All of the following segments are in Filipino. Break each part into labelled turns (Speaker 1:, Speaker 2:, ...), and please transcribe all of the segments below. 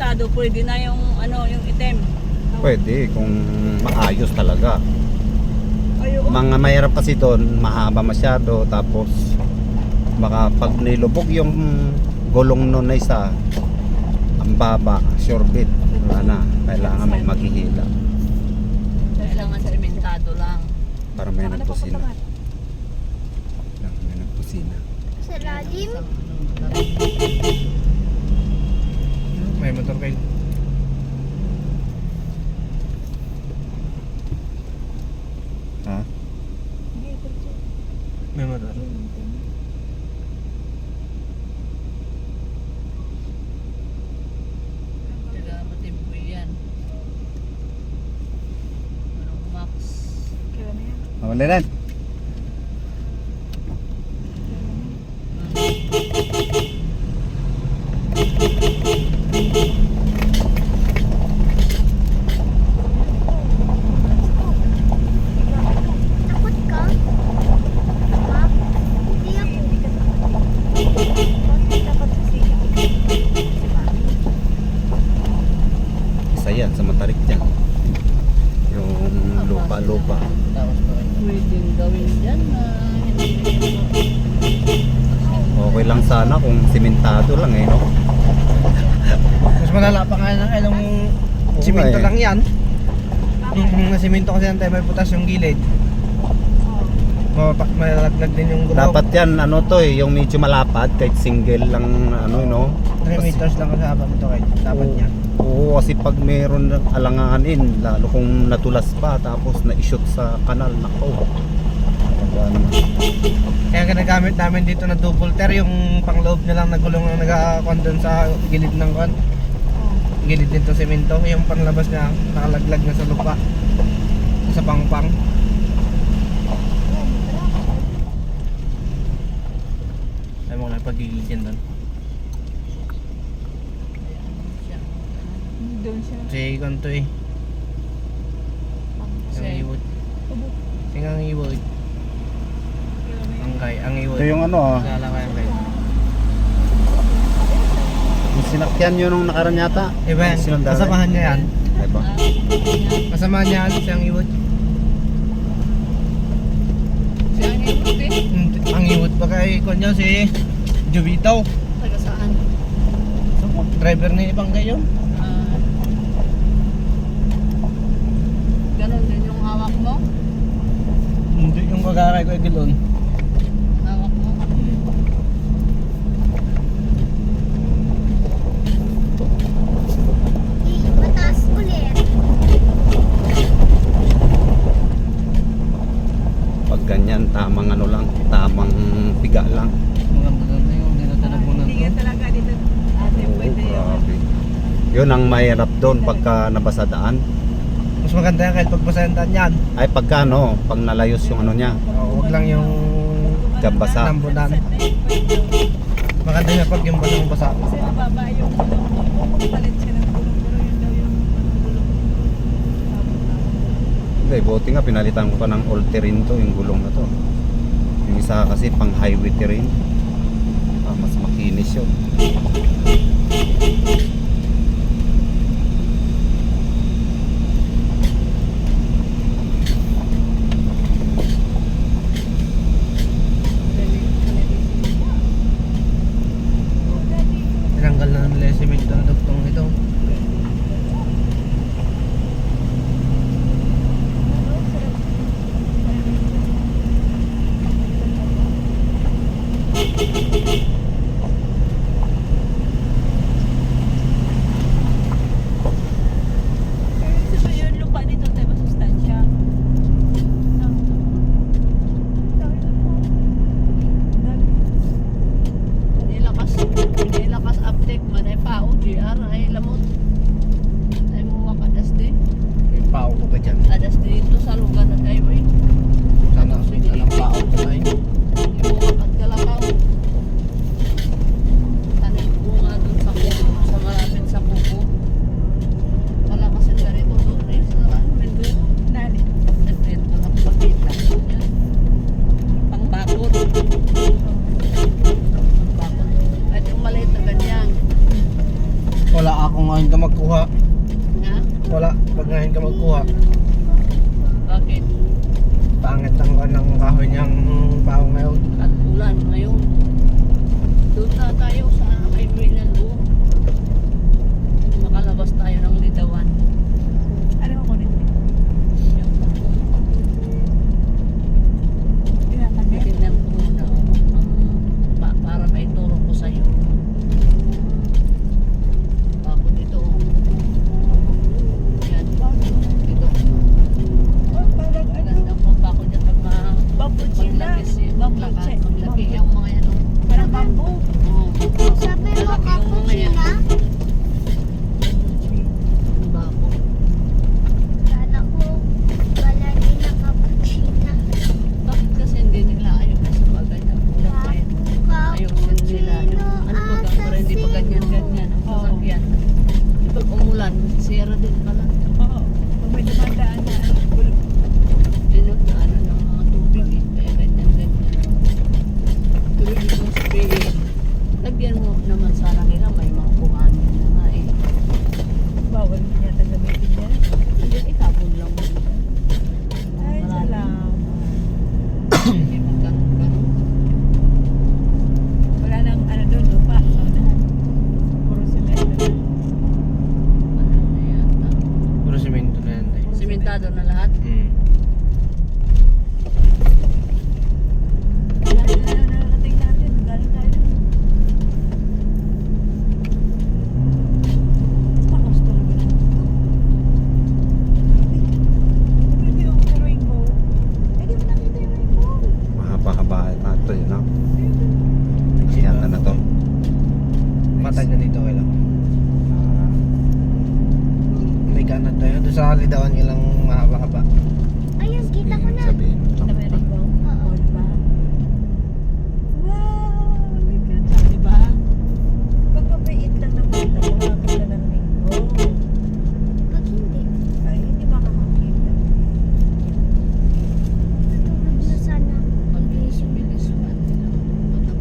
Speaker 1: simentado, pwede na yung ano, yung item.
Speaker 2: Pwede kung maayos talaga.
Speaker 1: Ayun.
Speaker 2: Mga mahirap kasi doon, mahaba masyado, tapos baka pag nilubog yung gulong nun na isa, ang baba, sure bet, wala na, kailangan may maghihila
Speaker 1: Kailangan simentado lang.
Speaker 2: para may nagpusina. Kailangan may nagpusina.
Speaker 3: Sa lalim.
Speaker 4: May motor kayo.
Speaker 2: Ha?
Speaker 4: May motor.
Speaker 1: Kaya matimboy yan. Anong max?
Speaker 2: Mawala rin.
Speaker 3: Takot ka? Ha? Hindi ako.
Speaker 2: Isa yan sa Matarik dyan. Yung lupa-lupa.
Speaker 1: Pwedeng gawin dyan na
Speaker 2: Okay lang sana kung simentado lang eh, no?
Speaker 4: Mas malala pa nga ng ilong
Speaker 2: Oo
Speaker 4: simento
Speaker 2: nga eh.
Speaker 4: lang yan. Yung simento kasi yan tayo may putas yung gilid. Malalaglag din yung gulong.
Speaker 2: Dapat yan, ano to eh, yung medyo malapad, kahit single lang, ano, no?
Speaker 4: 3 meters lang kasi haba nito kahit dapat
Speaker 2: Oo.
Speaker 4: niya.
Speaker 2: Oo, kasi pag meron alanganin, lalo kung natulas pa, tapos na-shoot sa kanal, nako. Ano,
Speaker 4: Kaya ginagamit namin dito na double ter yung pangloob na lang na gulong ang nagkakondon sa gilid ng kon. Gilid nito semento, yung panlabas na nakalaglag na sa lupa. Sa pangpang. Ay mo na pagigil dyan doon.
Speaker 1: doon siya.
Speaker 4: Kasi kanto eh. Ang iwod. Tingnan ang iwod. Ang iwod.
Speaker 2: ito yung ano ah,
Speaker 4: Lalakay ang kayo.
Speaker 2: yung sinakyan yun nung nakaraan yata.
Speaker 4: Diba yan?
Speaker 2: Sinundan
Speaker 4: Kasamahan niya yan.
Speaker 2: Diba?
Speaker 4: Kasamahan niya yan siyang iwod.
Speaker 1: Siya ang ibuti.
Speaker 4: Ang iwod pa kay Konyo si Jubito.
Speaker 1: Taga saan?
Speaker 4: Driver ni Ipanggay yun.
Speaker 1: Ganon din yung hawak mo?
Speaker 4: Hindi yung kagakay ko Egilon.
Speaker 1: Hawak mo?
Speaker 3: Mataas ulit.
Speaker 2: Pag ganyan, tamang ano lang, tamang piga lang.
Speaker 4: Maganda yung dinatanabunan
Speaker 1: Hindi nga
Speaker 4: to.
Speaker 1: talaga dito. Ate,
Speaker 2: Oo,
Speaker 1: pwede yun.
Speaker 2: grabe. Yun ang mahirap doon pagka nabasa daan.
Speaker 4: Mas maganda yan kahit pagpasentan yan.
Speaker 2: Ay pagka ano, pag nalayos yung ano niya,
Speaker 4: Oo, wag lang yung
Speaker 2: gabasa.
Speaker 4: nambunan. Maganda na pag yung basang basa.
Speaker 1: Kasi nababa yung gulong mo. Palit siya ng gulong. Pero yun daw yung gulong.
Speaker 2: Hindi, buti nga pinalitan ko pa ng all terrain to, yung gulong na to. Yung isa kasi pang highway terrain. Mas makinis yun.
Speaker 4: Tinanggal na nila yung semento na duktong ito.
Speaker 1: Narating natin. Galing tayo dun. Takas talaga na. Hindi ako may rainbow. Eh, di mo nakita yung rainbow.
Speaker 2: Mahaba-haba ito yun, no? Yan na to.
Speaker 4: Matag na dito kayo lang. May ganat tayo. Doon sa kalidawan ilang mahaba-haba.
Speaker 3: Ayun, kita ko na.
Speaker 2: Sabihin mo.
Speaker 1: Kita may rainbow?
Speaker 3: Oo.
Speaker 1: Oo, diba? Wow! Look at that, diba? Pag mabait lang na makita mo, makakita ng rainbow.
Speaker 3: Pag hindi,
Speaker 1: Ay, hindi makakakita.
Speaker 3: natulog na sana.
Speaker 5: Mabilis yung bilis yung ano nila. Matak.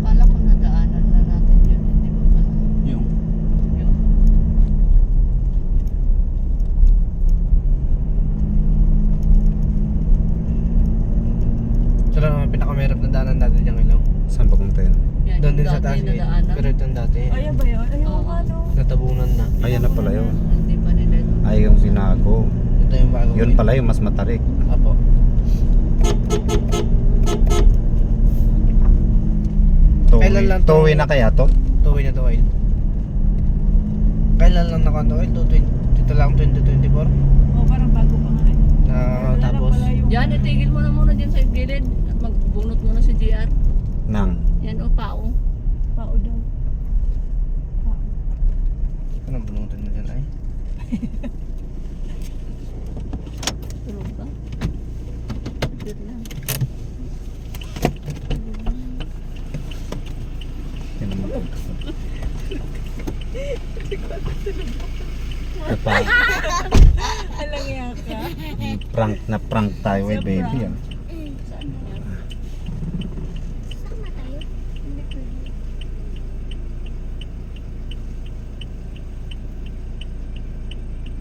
Speaker 5: Kala ko nadaanan na natin yun. Hindi ba pala?
Speaker 4: Yung.
Speaker 5: Yung
Speaker 4: Ito lang naman pinakamerap na daanan natin yung ilaw.
Speaker 2: Saan ba kung tayo?
Speaker 5: yan
Speaker 4: Doon
Speaker 5: yung
Speaker 4: din sa
Speaker 5: dati
Speaker 4: taas eh.
Speaker 5: nadaanan.
Speaker 4: Pero ito ang dati.
Speaker 1: Ayan ba yun? Ayun,
Speaker 5: Oo.
Speaker 1: ano?
Speaker 4: Natabunan na.
Speaker 2: Ayan na pala yun.
Speaker 5: Hindi pa nila ito.
Speaker 2: Ay, yung binago.
Speaker 4: Ito yung bago.
Speaker 2: Yun pala yung mas matarik.
Speaker 4: Apo. Kailan lang to?
Speaker 2: Tuwi na kaya to?
Speaker 4: Tuwi na to oil. Kailan lang nakanto oil? Ito lang 2024.
Speaker 1: Oo, parang bago pa nga eh.
Speaker 4: Na
Speaker 1: Wala na
Speaker 4: tapos.
Speaker 1: pala yung-
Speaker 5: Yan, itigil mo na muna dyan sa gilid. At magbunot muna si JR.
Speaker 2: Nang.
Speaker 5: Yan o, pao.
Speaker 1: Pao daw. Pao.
Speaker 4: Anong bunutan mo dyan ay?
Speaker 5: Tulog ka. Good lang.
Speaker 2: Yan naman. Kapa,
Speaker 1: Alang yaka.
Speaker 2: prank na prank tayo eh,
Speaker 1: Sa
Speaker 2: baby.
Speaker 1: prank.
Speaker 2: ah.
Speaker 5: Saan na yan?
Speaker 3: Sama tayo. Hindi pwede.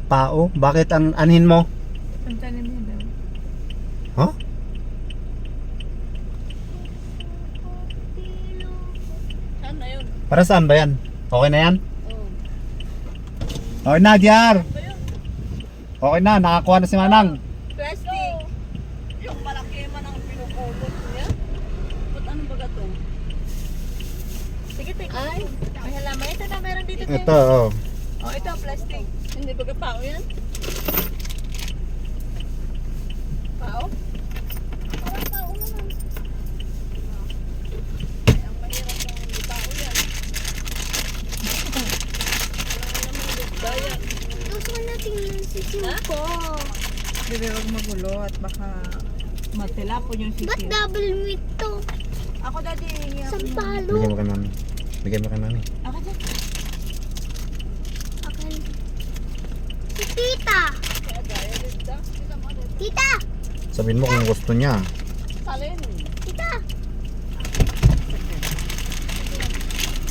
Speaker 2: Pao? Bakit ang anhin mo?
Speaker 1: Ang tanim niya daw.
Speaker 2: Huh?
Speaker 5: Saan na yun?
Speaker 2: Para saan ba yan? Okay na yan?
Speaker 5: Oh.
Speaker 2: Okay na, Jar! Okay na, nakakuha na si Manang.
Speaker 5: Plastic! Yung malaki man ang pinupulot niya. Ba't ano ba to?
Speaker 1: Sige, take.
Speaker 5: Ay,
Speaker 1: May halaman. Ito na, meron dito. Tim.
Speaker 2: Ito, oh.
Speaker 1: Oh, ito ang plastic.
Speaker 5: hindi ba pao yan? Pao?
Speaker 3: Parang tao naman.
Speaker 5: Ay, ang mahirap ng hindi pao yan. Wala naman daya.
Speaker 3: Gusto ko na tingnan si Simpo.
Speaker 1: Bebe, huwag magulo at baka matilapon yung
Speaker 3: Ba't
Speaker 1: sisir.
Speaker 3: double meat to?
Speaker 1: Ako dati, hingi ako ng-
Speaker 3: Sampalo.
Speaker 2: Bigyan mo kay Mami. Bigyan mo kay Mami.
Speaker 1: Ako dyan.
Speaker 3: Okay. Si Tita.
Speaker 5: Kaya daya dito. Kita mo dito.
Speaker 3: Tita!
Speaker 2: Sabihin mo kung gusto niya.
Speaker 5: Salin.
Speaker 3: Tita!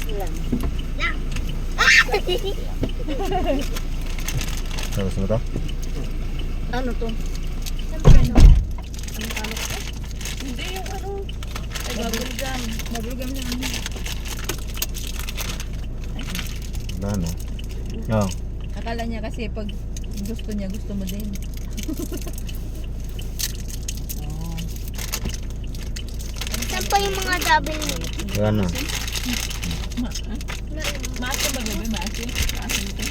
Speaker 5: Ilan?
Speaker 3: Lang. Ah!
Speaker 2: Gusto mo to?
Speaker 5: Ano to?
Speaker 3: Sampalo.
Speaker 5: Ano talo ko? Hindi yung ano. Ay, bubble gum.
Speaker 1: Bubble gum lang.
Speaker 2: Wala, no? Oh.
Speaker 1: Akala niya kasi pag gusto niya, gusto mo din.
Speaker 3: Saan pa yung mga double meat?
Speaker 2: Wala na.
Speaker 1: Maasim ba gabi? Maasim? Maasim ito.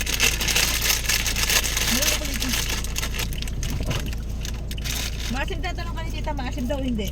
Speaker 1: Meron ako dito. Maasim tatanong ka ni tita, maasim daw hindi.